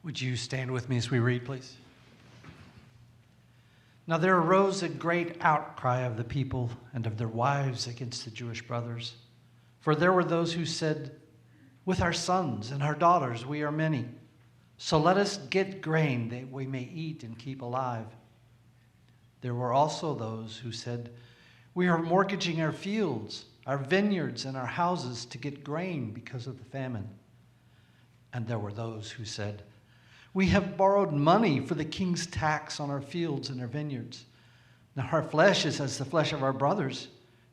Would you stand with me as we read, please? Now there arose a great outcry of the people and of their wives against the Jewish brothers. For there were those who said, "With our sons and our daughters we are many. So let us get grain that we may eat and keep alive." There were also those who said, "We are mortgaging our fields, our vineyards, and our houses to get grain because of the famine." And there were those who said, "We have borrowed money for the king's tax on our fields and our vineyards. Now our flesh is as the flesh of our brothers,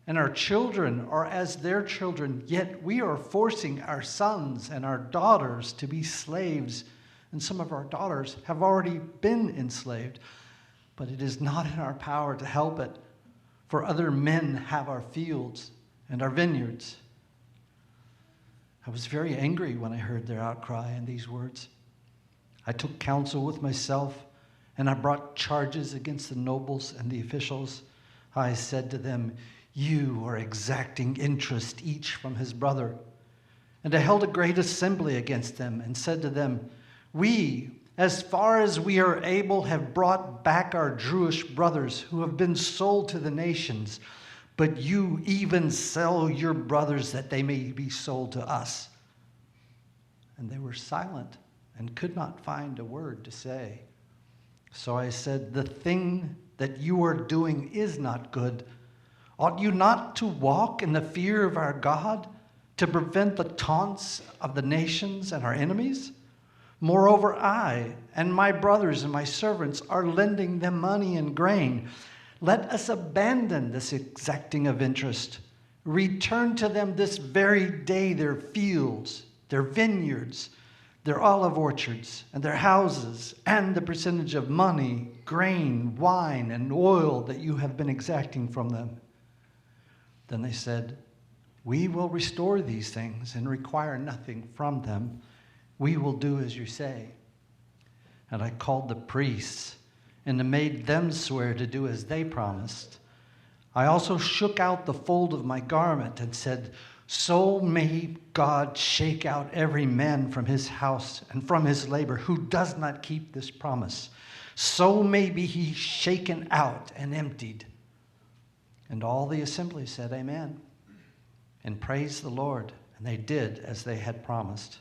and our children are as their children, yet we are forcing our sons and our daughters to be slaves, and some of our daughters have already been enslaved. But it is not in our power to help it, for other men have our fields and our vineyards." I was very angry when I heard their outcry and these words. I took counsel with myself, and I brought charges against the nobles and the officials. I said to them, "You are exacting interest each from his brother." And I held a great assembly against them and said to them, "We, as far as we are able, have brought back our Jewish brothers who have been sold to the nations, but you even sell your brothers that they may be sold to us." And they were silent and could not find a word to say. So I said, "The thing that you are doing is not good. Ought you not to walk in the fear of our God, to prevent the taunts of the nations and our enemies? Moreover, I and my brothers and my servants are lending them money and grain. Let us abandon this exacting of interest. Return to them this very day their fields, their vineyards, their olive orchards, and their houses, and the percentage of money, grain, wine, and oil that you have been exacting from them." Then they said, "We will restore these things and require nothing from them. We will do as you say." And I called the priests and made them swear to do as they promised. I also shook out the fold of my garment and said, "So may God shake out every man from his house and from his labor who does not keep this promise. So may be he shaken out and emptied." And all the assembly said, "Amen," and praised the Lord, and they did as they had promised.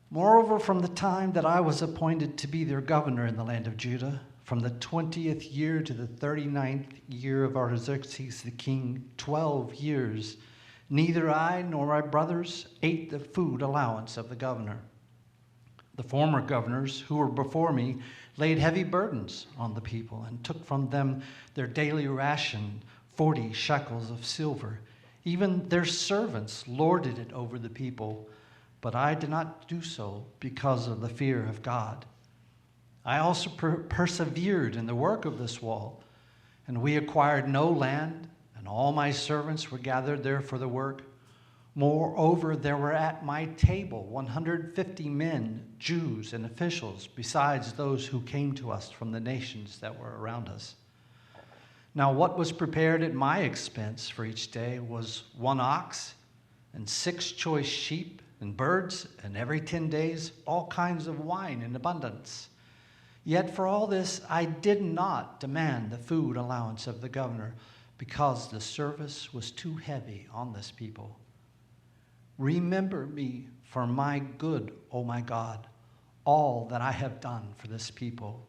Moreover, from the time that I was appointed to be their governor in the land of Judah, from the 20th year to the 39th year of Artaxerxes the king, 12 years, neither I nor my brothers ate the food allowance of the governor. The former governors who were before me laid heavy burdens on the people and took from them their daily ration, 40 shekels of silver. Even their servants lorded it over the people, but I did not do so because of the fear of God. I also persevered in the work of this wall, and we acquired no land, and all my servants were gathered there for the work. Moreover, there were at my table 150 men, Jews and officials, besides those who came to us from the nations that were around us. Now what was prepared at my expense for each day was 1 ox and 6 choice sheep and birds, and every 10 days all kinds of wine in abundance. Yet for all this I did not demand the food allowance of the governor, because the service was too heavy on this people. Remember me for my good, O my God, all that I have done for this people.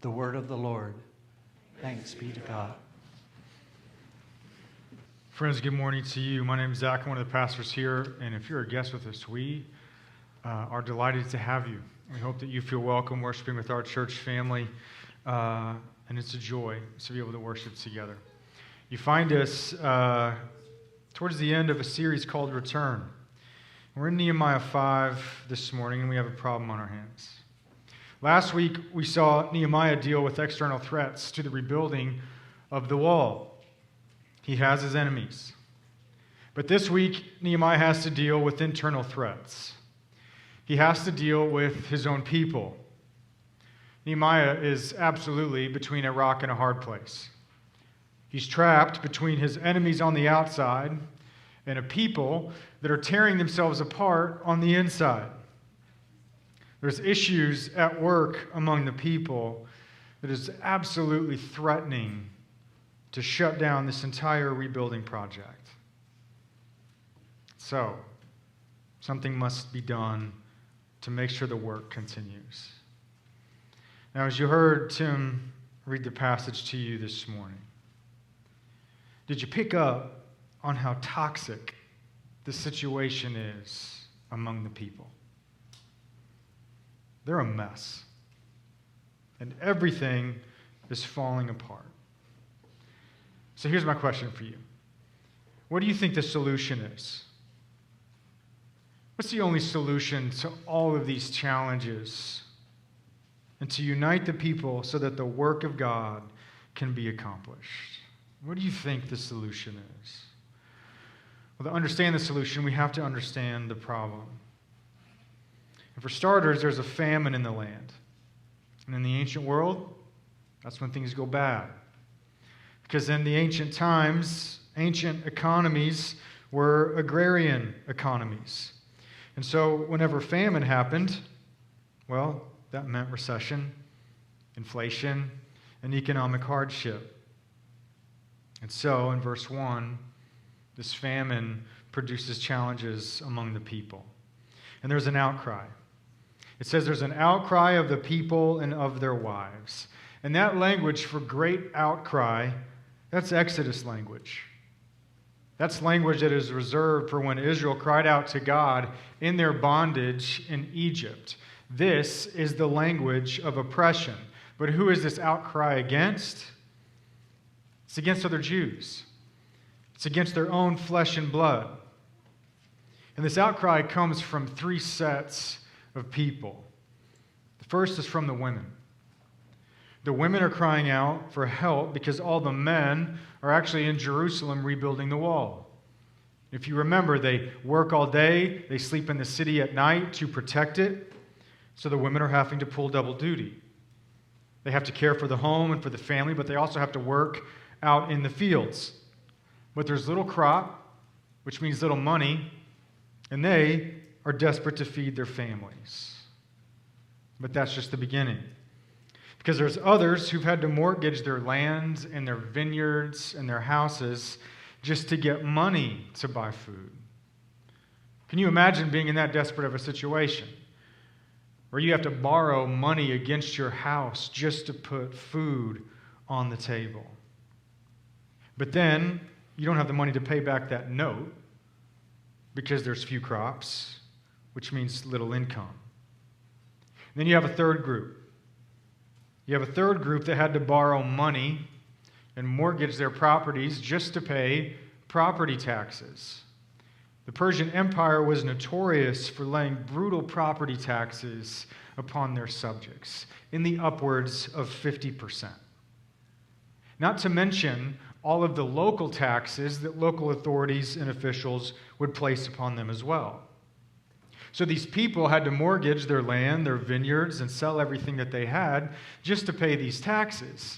The word of the Lord. Thanks be to God. Friends, good morning to you. My name is Zach. I'm one of the pastors here, and if you're a guest with us, we are delighted to have you. We hope that you feel welcome worshiping with our church family, and it's a joy to be able to worship together. You find us towards the end of a series called Return. We're in Nehemiah 5 this morning, and we have a problem on our hands. Last week, we saw Nehemiah deal with external threats to the rebuilding of the wall. He has his enemies. But this week, Nehemiah has to deal with internal threats. He has to deal with his own people. Nehemiah is absolutely between a rock and a hard place. He's trapped between his enemies on the outside and a people that are tearing themselves apart on the inside. There's issues at work among the people that is absolutely threatening to shut down this entire rebuilding project. So, something must be done to make sure the work continues. Now, as you heard Tim read the passage to you this morning, did you pick up on how toxic the situation is among the people? They're a mess. And everything is falling apart. So here's my question for you. What do you think the solution is? What's the only solution to all of these challenges and to unite the people so that the work of God can be accomplished? What do you think the solution is? Well, to understand the solution, we have to understand the problem. And for starters, there's a famine in the land. And in the ancient world, that's when things go bad. Because in the ancient times, ancient economies were agrarian economies. And so whenever famine happened, well, that meant recession, inflation, and economic hardship. And so in verse 1, this famine produces challenges among the people. And there's an outcry. It says there's an outcry of the people and of their wives. And that language for great outcry, that's Exodus language. That's language that is reserved for when Israel cried out to God in their bondage in Egypt. This is the language of oppression. But who is this outcry against? It's against other Jews. It's against their own flesh and blood. And this outcry comes from three sets of people. The first is from the women. The women are crying out for help because all the men are actually in Jerusalem rebuilding the wall. If you remember, they work all day, they sleep in the city at night to protect it, so the women are having to pull double duty. They have to care for the home and for the family, but they also have to work out in the fields. But there's little crop, which means little money, and they are desperate to feed their families. But that's just the beginning. Because there's others who've had to mortgage their lands and their vineyards and their houses just to get money to buy food. Can you imagine being in that desperate of a situation where you have to borrow money against your house just to put food on the table? But then you don't have the money to pay back that note because there's few crops, which means little income. And then you have a third group. You have a third group that had to borrow money and mortgage their properties just to pay property taxes. The Persian Empire was notorious for laying brutal property taxes upon their subjects, in the upwards of 50%. Not to mention all of the local taxes that local authorities and officials would place upon them as well. So these people had to mortgage their land, their vineyards, and sell everything that they had just to pay these taxes.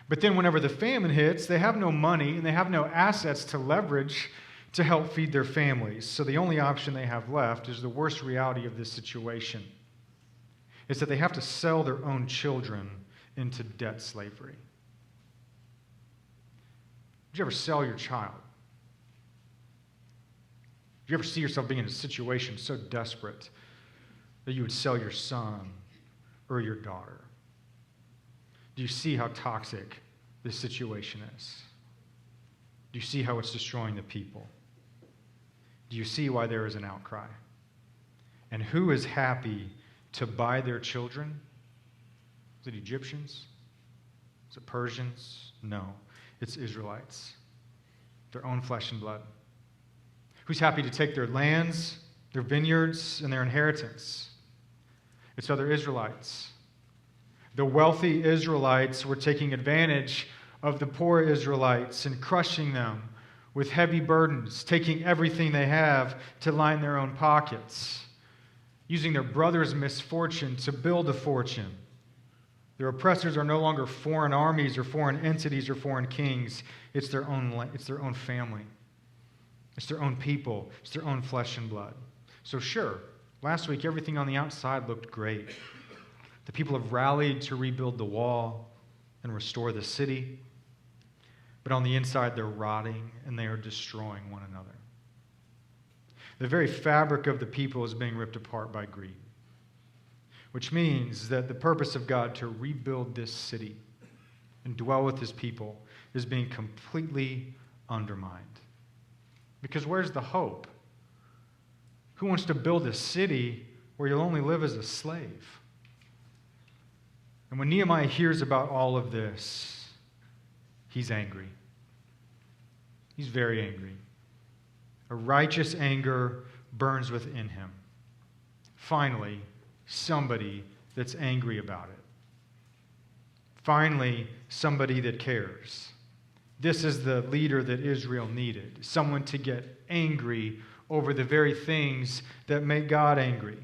But then whenever the famine hits, they have no money and they have no assets to leverage to help feed their families. So the only option they have left is the worst reality of this situation. Is that they have to sell their own children into debt slavery. Did you ever sell your child? Do you ever see yourself being in a situation so desperate that you would sell your son or your daughter? Do you see how toxic this situation is? Do you see how it's destroying the people? Do you see why there is an outcry? And who is happy to buy their children? Is it Egyptians? Is it Persians? No, it's Israelites. Their own flesh and blood. Who's happy to take their lands, their vineyards, and their inheritance? It's other Israelites. The wealthy Israelites were taking advantage of the poor Israelites and crushing them with heavy burdens, taking everything they have to line their own pockets, using their brother's misfortune to build a fortune. Their oppressors are no longer foreign armies or foreign entities or foreign kings. It's their own family. It's their own people. It's their own flesh and blood. So sure, Last week, everything on the outside looked great. The people have rallied to rebuild the wall and restore the city. But on the inside, they're rotting and they are destroying one another. The very fabric of the people is being ripped apart by greed, which means that the purpose of God to rebuild this city and dwell with his people is being completely undermined. Because where's the hope? Who wants to build a city where you'll only live as a slave? And when Nehemiah hears about all of this, he's angry. He's very angry. A righteous anger burns within him. Finally, somebody that's angry about it. Finally, somebody that cares. This is the leader that Israel needed. Someone to get angry over the very things that make God angry.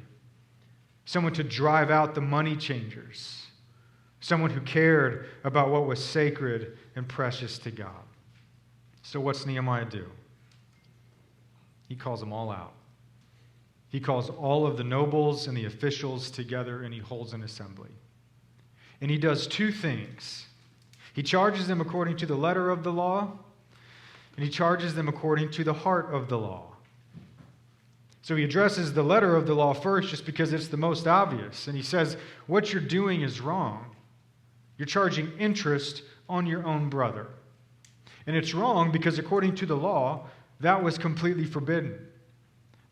Someone to drive out the money changers. Someone who cared about what was sacred and precious to God. So what's Nehemiah do? He calls them all out. He calls all of the nobles and the officials together and he holds an assembly. And he does two things. He charges them according to the letter of the law, and he charges them according to the heart of the law. So he addresses the letter of the law first just because it's the most obvious. And he says, what you're doing is wrong. You're charging interest on your own brother. And it's wrong because according to the law, that was completely forbidden.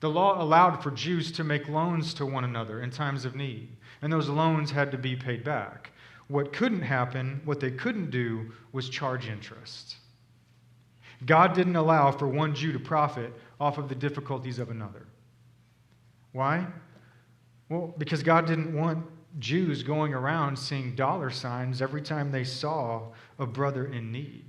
The law allowed for Jews to make loans to one another in times of need, and those loans had to be paid back. What couldn't happen, what they couldn't do, was charge interest. God didn't allow for one Jew to profit off of the difficulties of another. Why? Well, because God didn't want Jews going around seeing dollar signs every time they saw a brother in need.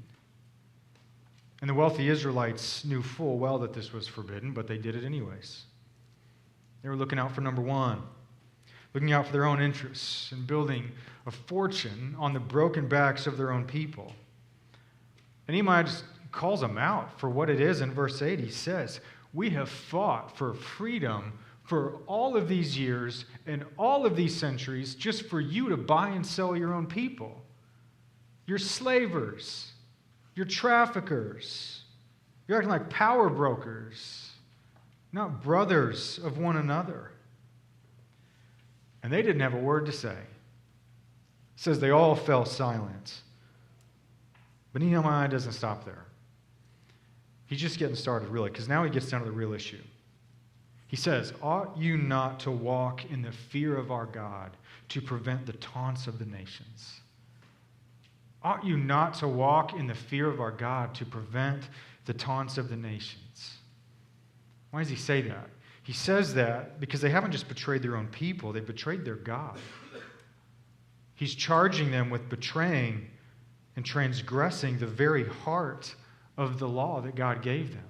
And the wealthy Israelites knew full well that this was forbidden, but they did it anyways. They were looking out for number one, looking out for their own interests and building a fortune on the broken backs of their own people. And Nehemiah just calls them out for what it is in verse 8. He says, we have fought for freedom for all of these years and all of these centuries just for you to buy and sell your own people. You're slavers. You're traffickers. You're acting like power brokers, not brothers of one another. And they didn't have a word to say. It says they all fell silent. But Nehemiah doesn't stop there. He's just getting started, really, because now he gets down to the real issue. He says, ought you not to walk in the fear of our God to prevent the taunts of the nations? Ought you not to walk in the fear of our God to prevent the taunts of the nations? Why does he say that? He says that because they haven't just betrayed their own people, they betrayed their God. He's charging them with betraying and transgressing the very heart of the law that God gave them.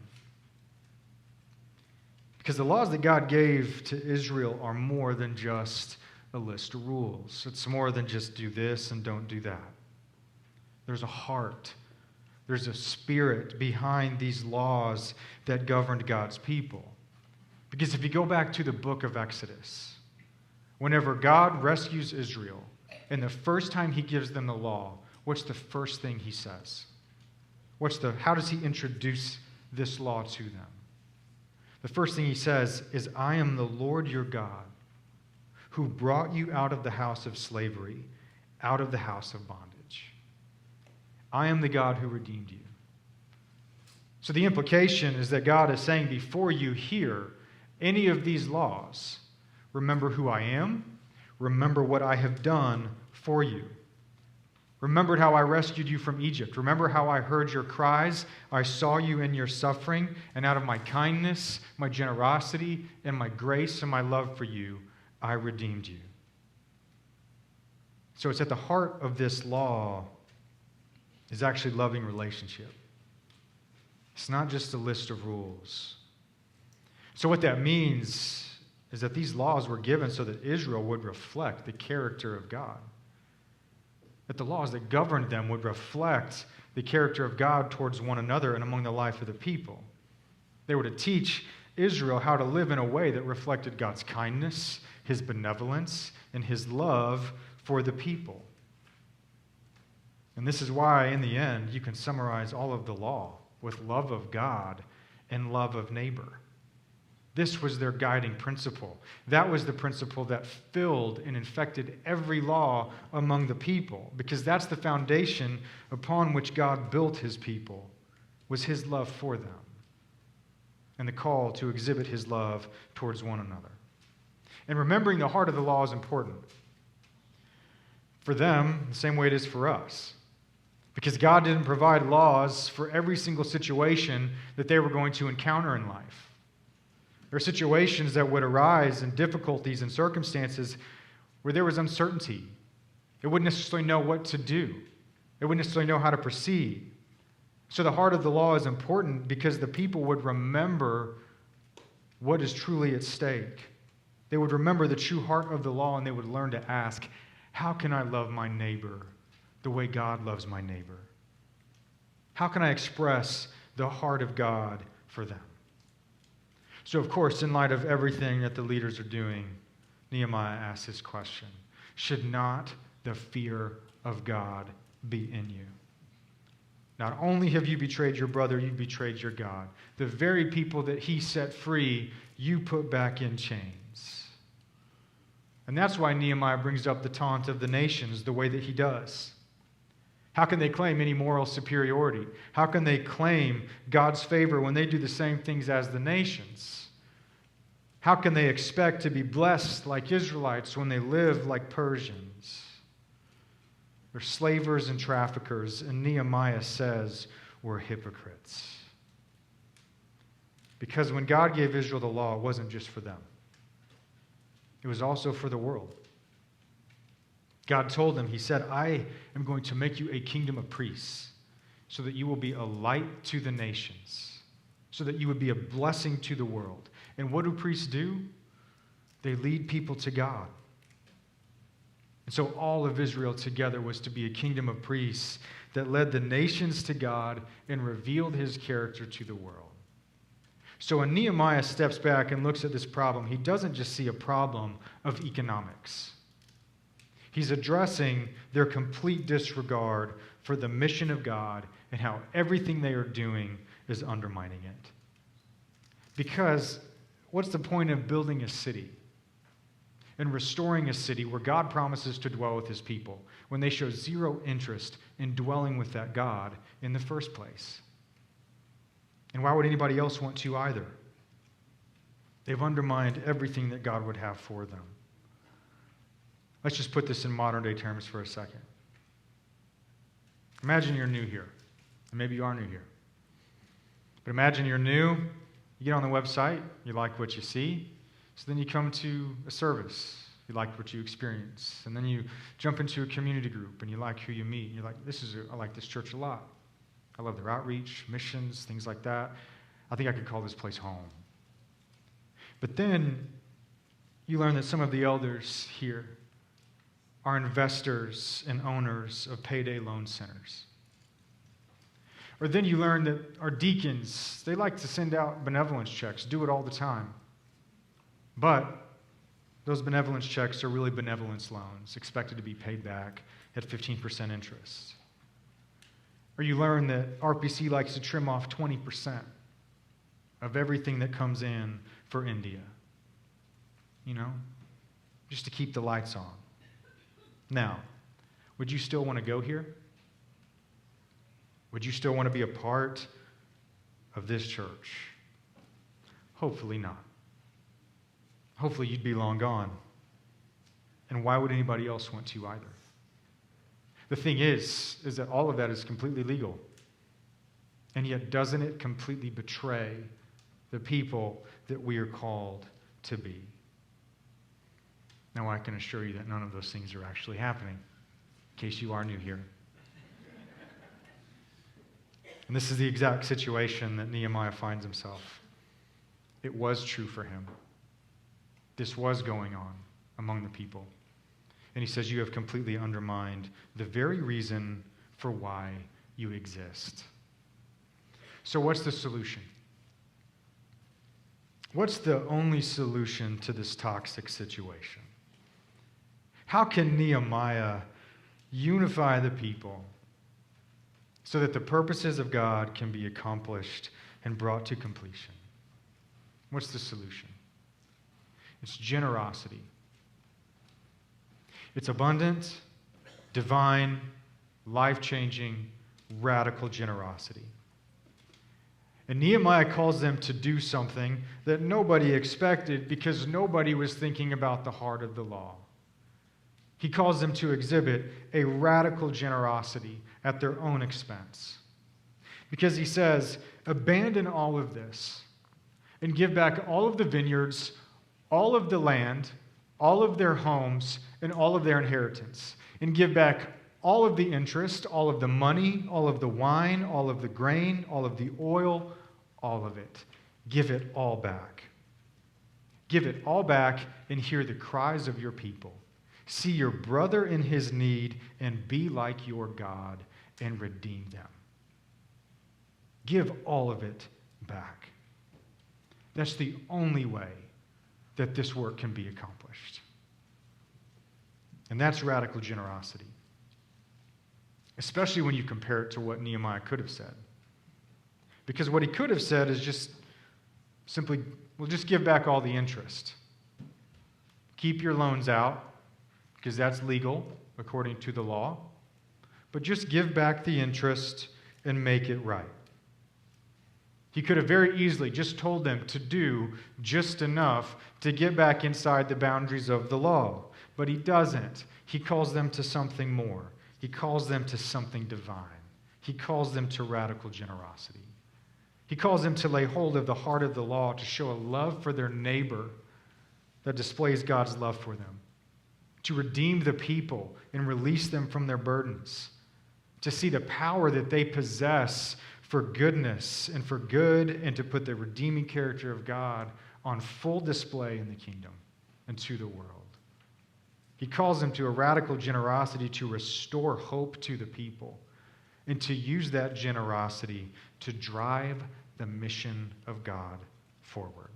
Because the laws that God gave to Israel are more than just a list of rules. It's more than just do this and don't do that. There's a heart. There's a spirit behind these laws that governed God's people. Because if you go back to the book of Exodus, whenever God rescues Israel, and the first time he gives them the law, what's the first thing he says? How does he introduce this law to them? The first thing he says is, I am the Lord your God, who brought you out of the house of slavery, out of the house of bondage. I am the God who redeemed you. So the implication is that God is saying, before you hear any of these laws, remember who I am, remember what I have done for you. Remember how I rescued you from Egypt. Remember how I heard your cries. I saw you in your suffering, and out of my kindness, my generosity, and my grace and my love for you, I redeemed you. So it's at the heart of this law is actually loving relationship. It's not just a list of rules. So what that means is that these laws were given so that Israel would reflect the character of God. That the laws that governed them would reflect the character of God towards one another and among the life of the people. They were to teach Israel how to live in a way that reflected God's kindness, his benevolence, and his love for the people. And this is why, in the end, you can summarize all of the law with love of God and love of neighbor. This was their guiding principle. That was the principle that filled and infected every law among the people, because that's the foundation upon which God built his people, was his love for them and the call to exhibit his love towards one another. And remembering the heart of the law is important. For them, the same way it is for us. Because God didn't provide laws for every single situation that they were going to encounter in life. There are situations that would arise and difficulties and circumstances where there was uncertainty. They wouldn't necessarily know what to do. They wouldn't necessarily know how to proceed. So the heart of the law is important because the people would remember what is truly at stake. They would remember the true heart of the law, and they would learn to ask, how can I love my neighbor the way God loves my neighbor? How can I express the heart of God for them? So, of course, in light of everything that the leaders are doing, Nehemiah asks this question: should not the fear of God be in you? Not only have you betrayed your brother, you've betrayed your God. The very people that he set free, you put back in chains. And that's why Nehemiah brings up the taunt of the nations the way that he does. How can they claim any moral superiority? How can they claim God's favor when they do the same things as the nations? How can they expect to be blessed like Israelites when they live like Persians? They're slavers and traffickers, and Nehemiah says we're hypocrites. Because when God gave Israel the law, it wasn't just for them. It was also for the world. God told them, he said, I am going to make you a kingdom of priests so that you will be a light to the nations, so that you would be a blessing to the world. And what do priests do? They lead people to God. And so all of Israel together was to be a kingdom of priests that led the nations to God and revealed his character to the world. So when Nehemiah steps back and looks at this problem, he doesn't just see a problem of economics. He's addressing their complete disregard for the mission of God and how everything they are doing is undermining it. Because what's the point of building a city and restoring a city where God promises to dwell with his people when they show zero interest in dwelling with that God in the first place? And why would anybody else want to either? They've undermined everything that God would have for them. Let's just put this in modern day terms for a second. Imagine you're new here. And maybe you are new here. But imagine you're new, you get on the website, you like what you see, so then you come to a service, you like what you experience, and then you jump into a community group and you like who you meet, and you're like, I like this church a lot. I love their outreach, missions, things like that. I think I could call this place home. But then you learn that some of the elders here are investors and owners of payday loan centers. Or then you learn that our deacons, they like to send out benevolence checks, do it all the time. But those benevolence checks are really benevolence loans, expected to be paid back at 15% interest. Or you learn that RPC likes to trim off 20% of everything that comes in for India. Just to keep the lights on. Now, would you still want to go here? Would you still want to be a part of this church? Hopefully not. Hopefully you'd be long gone. And why would anybody else want to either? The thing is that all of that is completely legal. And yet, doesn't it completely betray the people that we are called to be? Now, I can assure you that none of those things are actually happening, in case you are new here. And this is the exact situation that Nehemiah finds himself. It was true for him. This was going on among the people. And he says, you have completely undermined the very reason for why you exist. So what's the solution? What's the only solution to this toxic situation? How can Nehemiah unify the people so that the purposes of God can be accomplished and brought to completion? What's the solution? It's generosity. It's abundant, divine, life-changing, radical generosity. And Nehemiah calls them to do something that nobody expected because nobody was thinking about the heart of the law. He calls them to exhibit a radical generosity at their own expense. Because he says, abandon all of this and give back all of the vineyards, all of the land, all of their homes, and all of their inheritance. And give back all of the interest, all of the money, all of the wine, all of the grain, all of the oil, all of it. Give it all back. Give it all back and hear the cries of your people. See your brother in his need and be like your God and redeem them. Give all of it back. That's the only way that this work can be accomplished. And that's radical generosity. Especially when you compare it to what Nehemiah could have said. Because what he could have said is just simply, well, just give back all the interest. Keep your loans out, because that's legal according to the law. But just give back the interest and make it right. He could have very easily just told them to do just enough to get back inside the boundaries of the law. But he doesn't. He calls them to something more. He calls them to something divine. He calls them to radical generosity. He calls them to lay hold of the heart of the law, to show a love for their neighbor that displays God's love for them, to redeem the people and release them from their burdens, to see the power that they possess for goodness and for good, and to put the redeeming character of God on full display in the kingdom and to the world. He calls them to a radical generosity to restore hope to the people and to use that generosity to drive the mission of God forward.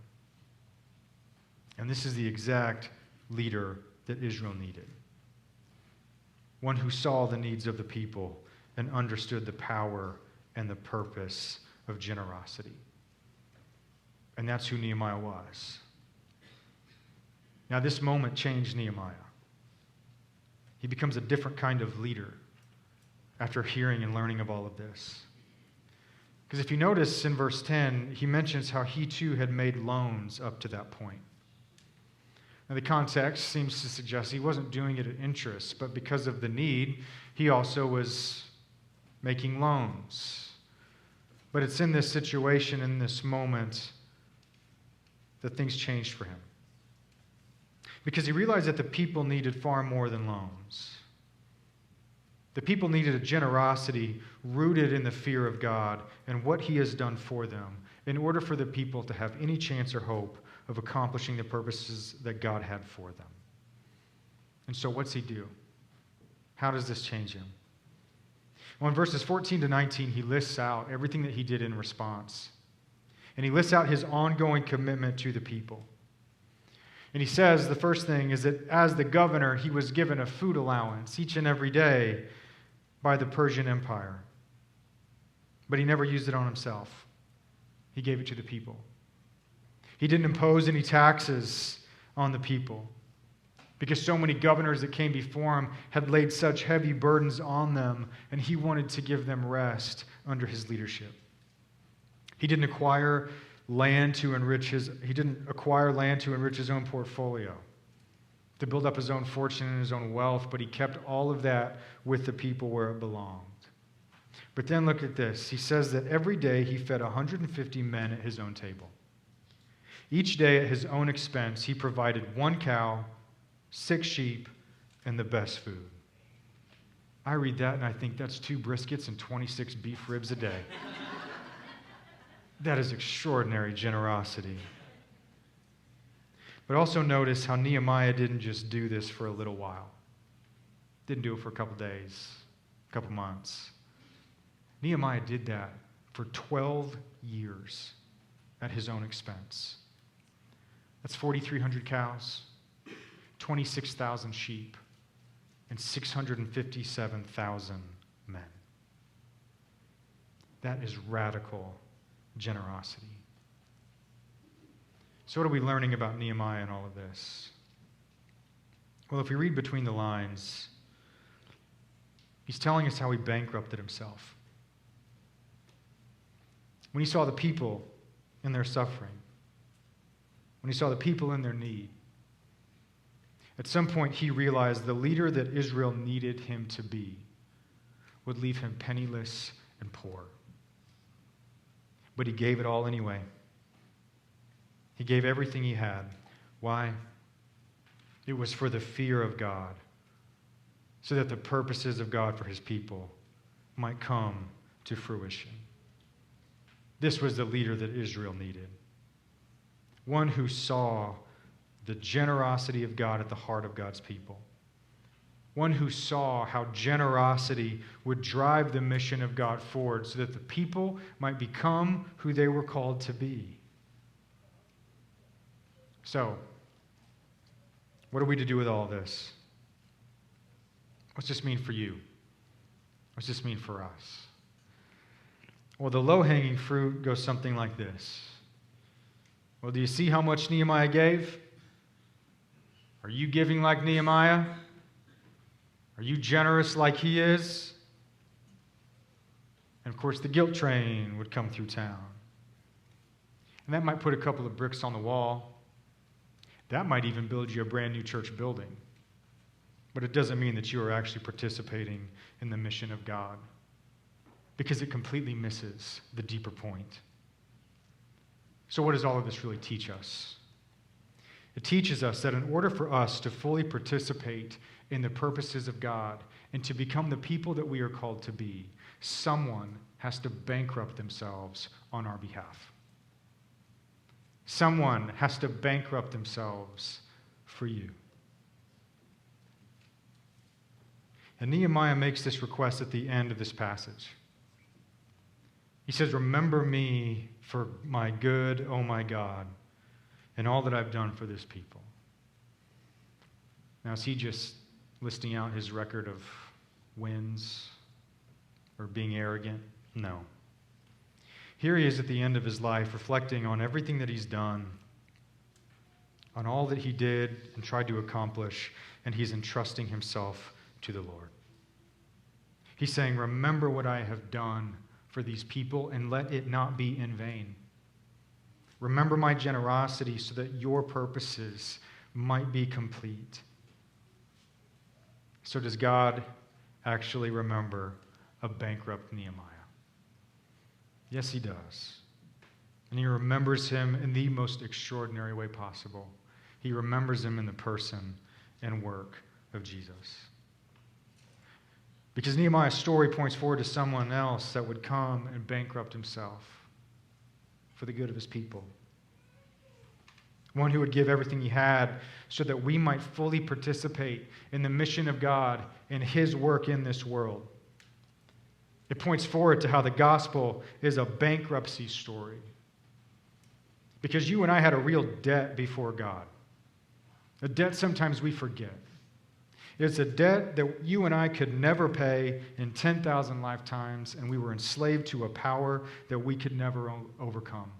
And this is the exact leader that Israel needed. One who saw the needs of the people and understood the power and the purpose of generosity. And that's who Nehemiah was. Now, this moment changed Nehemiah. He becomes a different kind of leader after hearing and learning of all of this. Because if you notice in verse 10, he mentions how he too had made loans up to that point. Now, the context seems to suggest he wasn't doing it at interest, but because of the need, he also was making loans. But it's in this situation, in this moment, that things changed for him. Because he realized that the people needed far more than loans. The people needed a generosity rooted in the fear of God and what he has done for them in order for the people to have any chance or hope of accomplishing the purposes that God had for them. And so what's he do? How does this change him? Well, in verses 14 to 19, he lists out everything that he did in response. And he lists out his ongoing commitment to the people. And he says the first thing is that as the governor, he was given a food allowance each and every day by the Persian Empire. But he never used it on himself. He gave it to the people. He didn't impose any taxes on the people because so many governors that came before him had laid such heavy burdens on them, and he wanted to give them rest under his leadership. He didn't acquire land to enrich his own portfolio, to build up his own fortune and his own wealth, but he kept all of that with the people where it belonged. But then look at this. He says that every day he fed 150 men at his own table. Each day at his own expense, he provided 1 cow, 6 sheep, and the best food. I read that and I think that's 2 briskets and 26 beef ribs a day. That is extraordinary generosity. But also notice how Nehemiah didn't just do this for a little while. Didn't do it for a couple days, a couple months. Nehemiah did that for 12 years at his own expense. That's 4,300 cows, 26,000 sheep, and 657,000 men. That is radical generosity. So what are we learning about Nehemiah in all of this? Well, if we read between the lines, he's telling us how he bankrupted himself. When he saw the people in their suffering, when he saw the people in their need, at some point he realized the leader that Israel needed him to be would leave him penniless and poor. But he gave it all anyway. He gave everything he had. Why? It was for the fear of God, so that the purposes of God for his people might come to fruition. This was the leader that Israel needed. One who saw the generosity of God at the heart of God's people. One who saw how generosity would drive the mission of God forward so that the people might become who they were called to be. So, what are we to do with all this? What's this mean for you? What's this mean for us? Well, the low-hanging fruit goes something like this. Well, do you see how much Nehemiah gave? Are you giving like Nehemiah? Are you generous like he is? And of course, the guilt train would come through town. And that might put a couple of bricks on the wall. That might even build you a brand new church building. But it doesn't mean that you are actually participating in the mission of God, because it completely misses the deeper point. So what does all of this really teach us? It teaches us that in order for us to fully participate in the purposes of God and to become the people that we are called to be, someone has to bankrupt themselves on our behalf. Someone has to bankrupt themselves for you. And Nehemiah makes this request at the end of this passage. He says, "Remember me for my good, oh my God, and all that I've done for this people." Now, is he just listing out his record of wins or being arrogant? No. Here he is at the end of his life, reflecting on everything that he's done, on all that he did and tried to accomplish, and he's entrusting himself to the Lord. He's saying, remember what I have done for these people, and let it not be in vain. Remember my generosity so that your purposes might be complete. So does God actually remember a bankrupt Nehemiah? Yes, he does. And he remembers him in the most extraordinary way possible. He remembers him in the person and work of Jesus. Because Nehemiah's story points forward to someone else that would come and bankrupt himself for the good of his people. One who would give everything he had so that we might fully participate in the mission of God and his work in this world. It points forward to how the gospel is a bankruptcy story. Because you and I had a real debt before God. A debt sometimes we forget. It's a debt that you and I could never pay in 10,000 lifetimes, and we were enslaved to a power that we could never overcome.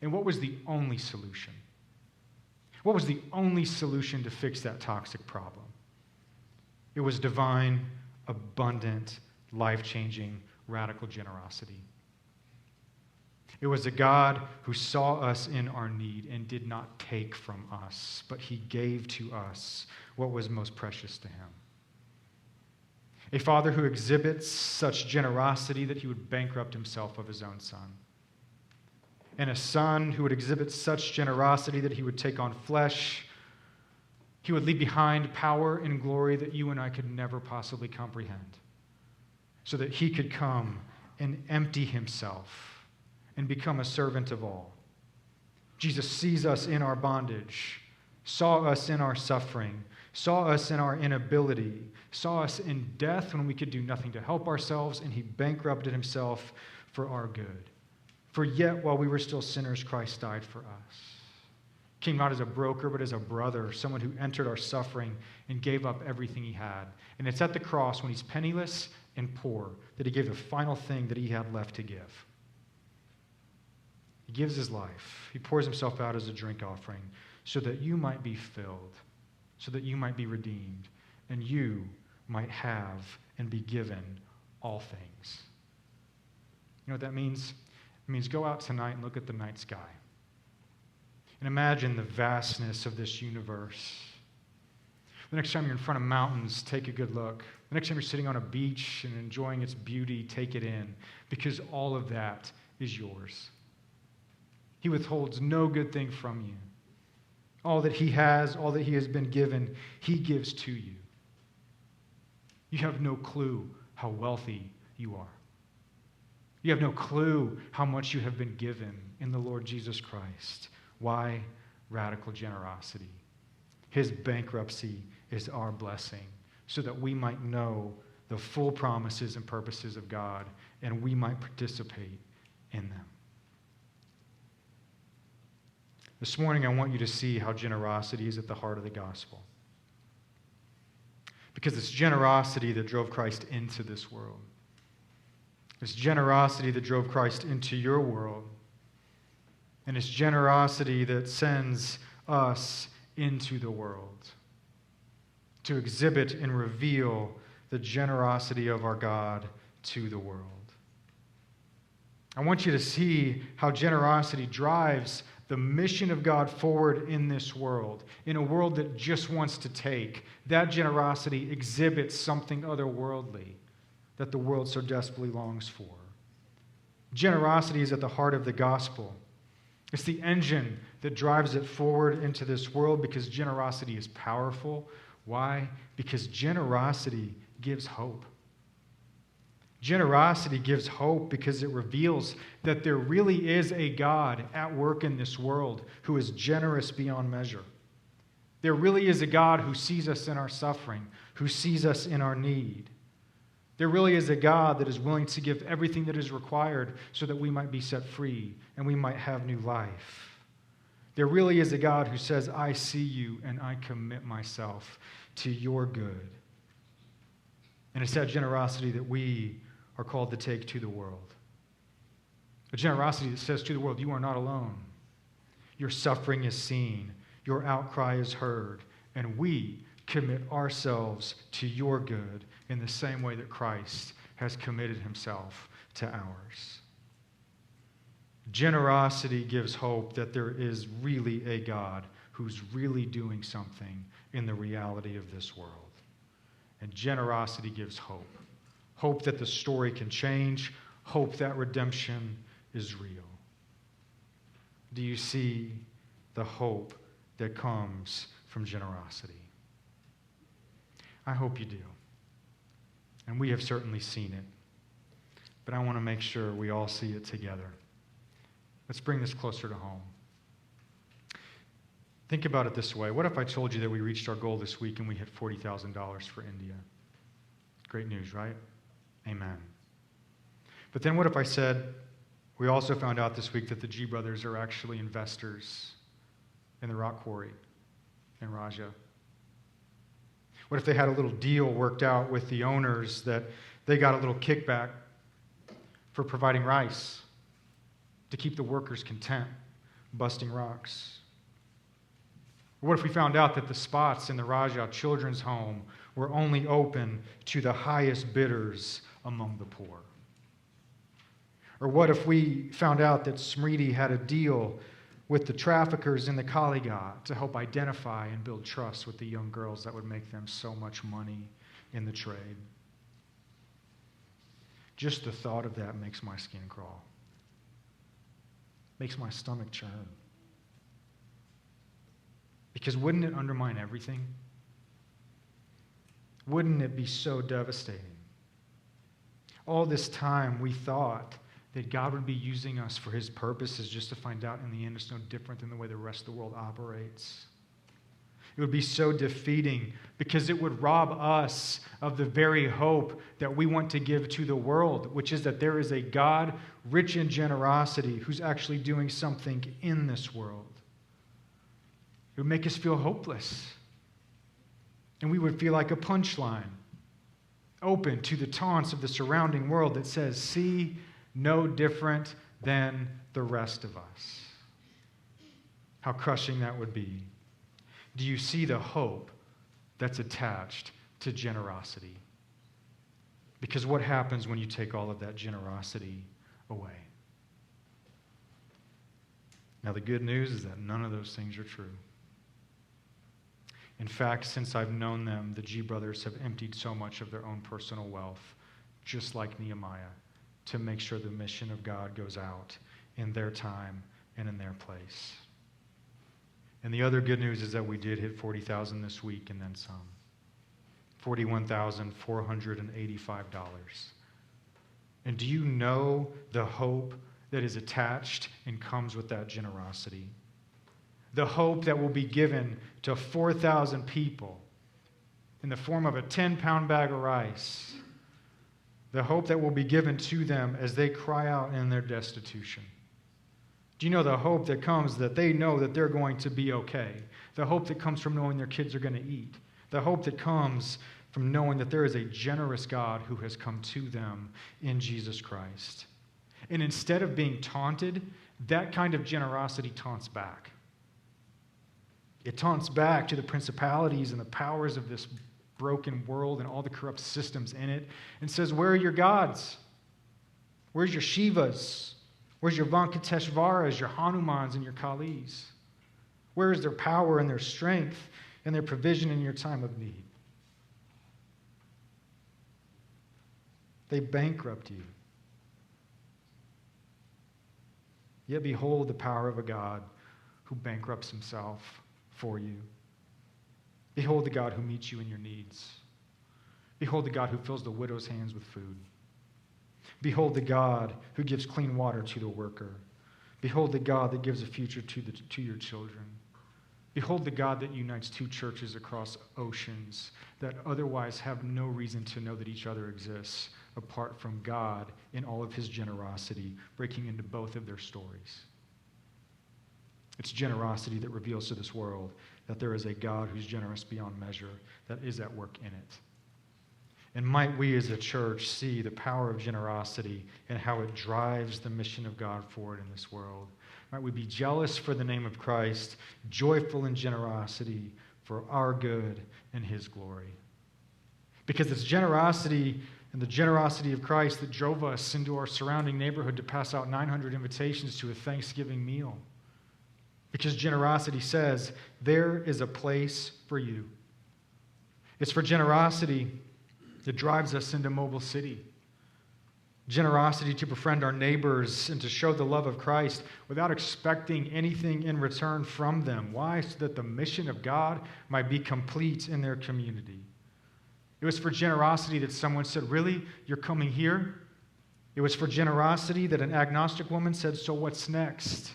And what was the only solution? What was the only solution to fix that toxic problem? It was divine, abundant, life-changing, radical generosity. It was a God who saw us in our need and did not take from us, but he gave to us what was most precious to him. A father who exhibits such generosity that he would bankrupt himself of his own son. And a son who would exhibit such generosity that he would take on flesh. He would leave behind power and glory that you and I could never possibly comprehend, so that he could come and empty himself and become a servant of all. Jesus sees us in our bondage, saw us in our suffering, saw us in our inability, saw us in death when we could do nothing to help ourselves, and he bankrupted himself for our good. For yet, while we were still sinners, Christ died for us. Came not as a broker, but as a brother, someone who entered our suffering and gave up everything he had. And it's at the cross, when he's penniless and poor, that he gave the final thing that he had left to give. He gives his life. He pours himself out as a drink offering so that you might be filled, so that you might be redeemed, and you might have and be given all things. You know what that means? It means go out tonight and look at the night sky. And imagine the vastness of this universe. The next time you're in front of mountains, take a good look. The next time you're sitting on a beach and enjoying its beauty, take it in, because all of that is yours. He withholds no good thing from you. All that he has, all that he has been given, he gives to you. You have no clue how wealthy you are. You have no clue how much you have been given in the Lord Jesus Christ. Why? Radical generosity. His bankruptcy is our blessing, so that we might know the full promises and purposes of God, and we might participate in them. This morning, I want you to see how generosity is at the heart of the gospel. Because it's generosity that drove Christ into this world. It's generosity that drove Christ into your world. And it's generosity that sends us into the world to exhibit and reveal the generosity of our God to the world. I want you to see how generosity drives the mission of God forward in this world, in a world that just wants to take. That generosity exhibits something otherworldly that the world so desperately longs for. Generosity is at the heart of the gospel. It's the engine that drives it forward into this world, because generosity is powerful. Why? Because generosity gives hope. Generosity gives hope because it reveals that there really is a God at work in this world who is generous beyond measure. There really is a God who sees us in our suffering, who sees us in our need. There really is a God that is willing to give everything that is required so that we might be set free and we might have new life. There really is a God who says, I see you and I commit myself to your good. And it's that generosity that we are called to take to the world. A generosity that says to the world, you are not alone. Your suffering is seen. Your outcry is heard. And we commit ourselves to your good in the same way that Christ has committed himself to ours. Generosity gives hope that there is really a God who's really doing something in the reality of this world. And generosity gives hope. Hope that the story can change. Hope that redemption is real. Do you see the hope that comes from generosity? I hope you do. And we have certainly seen it. But I want to make sure we all see it together. Let's bring this closer to home. Think about it this way. What if I told you that we reached our goal this week and we hit $40,000 for India? Great news, right? Amen. But then what if I said, we also found out this week that the G brothers are actually investors in the rock quarry in Raja? What if they had a little deal worked out with the owners that they got a little kickback for providing rice to keep the workers content, busting rocks? What if we found out that the spots in the Raja Children's Home were only open to the highest bidders among the poor? Or what if we found out that Smriti had a deal with the traffickers in the Kalighat to help identify and build trust with the young girls that would make them so much money in the trade? Just the thought of that makes my skin crawl. Makes my stomach churn. Because wouldn't it undermine everything? Wouldn't it be so devastating? All this time we thought that God would be using us for his purposes, just to find out in the end it's no different than the way the rest of the world operates. It would be so defeating because it would rob us of the very hope that we want to give to the world, which is that there is a God rich in generosity who's actually doing something in this world. It would make us feel hopeless. And we would feel like a punchline, open to the taunts of the surrounding world that says, see, no different than the rest of us. How crushing that would be. Do you see the hope that's attached to generosity? Because what happens when you take all of that generosity away? Now, the good news is that none of those things are true. In fact, since I've known them, the G brothers have emptied so much of their own personal wealth, just like Nehemiah, to make sure the mission of God goes out in their time and in their place. And the other good news is that we did hit 40,000 this week and then some. $41,485. And do you know the hope that is attached and comes with that generosity? The hope that will be given to 4,000 people in the form of a 10-pound bag of rice. The hope that will be given to them as they cry out in their destitution. Do you know the hope that comes that they know that they're going to be okay? The hope that comes from knowing their kids are going to eat. The hope that comes from knowing that there is a generous God who has come to them in Jesus Christ. And instead of being taunted, that kind of generosity taunts back. It taunts back to the principalities and the powers of this broken world and all the corrupt systems in it and says, where are your gods? Where's your Shivas? Where's your Venkateshvaras, your Hanumans, and your Kalis? Where is their power and their strength and their provision in your time of need? They bankrupt you. Yet behold the power of a God who bankrupts himself for you. Behold the God who meets you in your needs. Behold the God who fills the widow's hands with food. Behold the God who gives clean water to the worker. Behold the God that gives a future to your children. Behold the God that unites two churches across oceans that otherwise have no reason to know that each other exists apart from God in all of his generosity, breaking into both of their stories. It's generosity that reveals to this world that there is a God who's generous beyond measure, that is at work in it. And might we as a church see the power of generosity and how it drives the mission of God forward in this world. Might we be jealous for the name of Christ, joyful in generosity for our good and his glory. Because it's generosity and the generosity of Christ that drove us into our surrounding neighborhood to pass out 900 invitations to a Thanksgiving meal. Because generosity says, there is a place for you. It's for generosity that drives us into Mobile City. Generosity to befriend our neighbors and to show the love of Christ without expecting anything in return from them. Why? So that the mission of God might be complete in their community. It was for generosity that someone said, really? You're coming here? It was for generosity that an agnostic woman said, so what's next?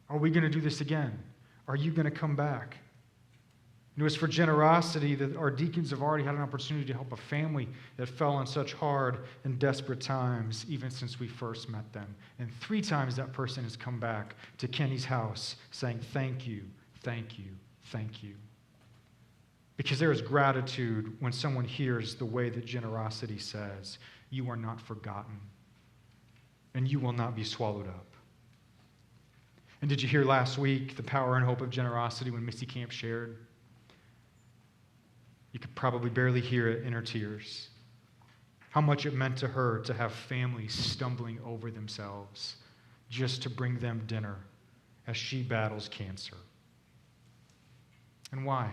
Are we going to do this again? Are you going to come back? It was for generosity that our deacons have already had an opportunity to help a family that fell on such hard and desperate times, even since we first met them. And 3 times that person has come back to Kenny's house saying, thank you, thank you, thank you. Because there is gratitude when someone hears the way that generosity says, you are not forgotten, and you will not be swallowed up. And did you hear last week the power and hope of generosity when Missy Camp shared? You could probably barely hear it in her tears. How much it meant to her to have families stumbling over themselves just to bring them dinner as she battles cancer. And why?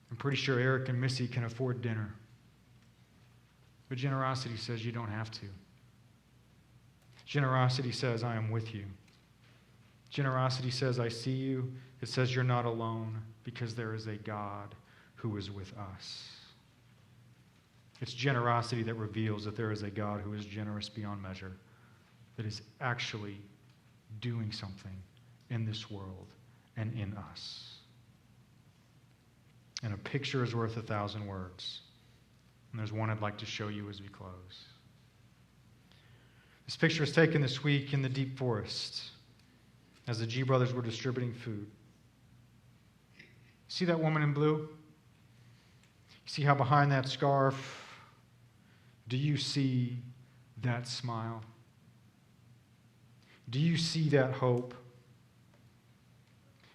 I'm pretty sure Eric and Missy can afford dinner. But generosity says you don't have to. Generosity says, I am with you. Generosity says, I see you. It says you're not alone because there is a God who is with us. It's generosity that reveals that there is a God who is generous beyond measure, that is actually doing something in this world and in us. And a picture is worth 1,000 words. And there's one I'd like to show you as we close. This picture was taken this week in the deep forest as the G brothers were distributing food. See that woman in blue? See how behind that scarf, do you see that smile? Do you see that hope?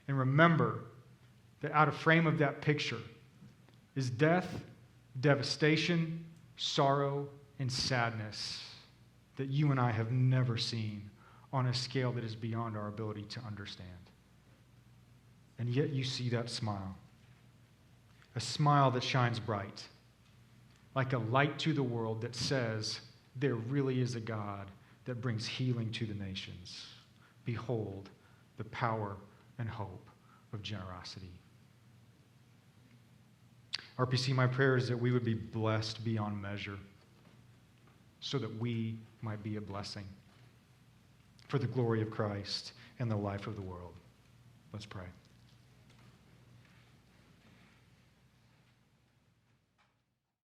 And remember that out of frame of that picture is death, devastation, sorrow, and sadness that you and I have never seen on a scale that is beyond our ability to understand. And yet you see that smile. A smile that shines bright, like a light to the world that says, there really is a God that brings healing to the nations. Behold the power and hope of generosity. RPC, my prayer is that we would be blessed beyond measure so that we might be a blessing for the glory of Christ and the life of the world. Let's pray.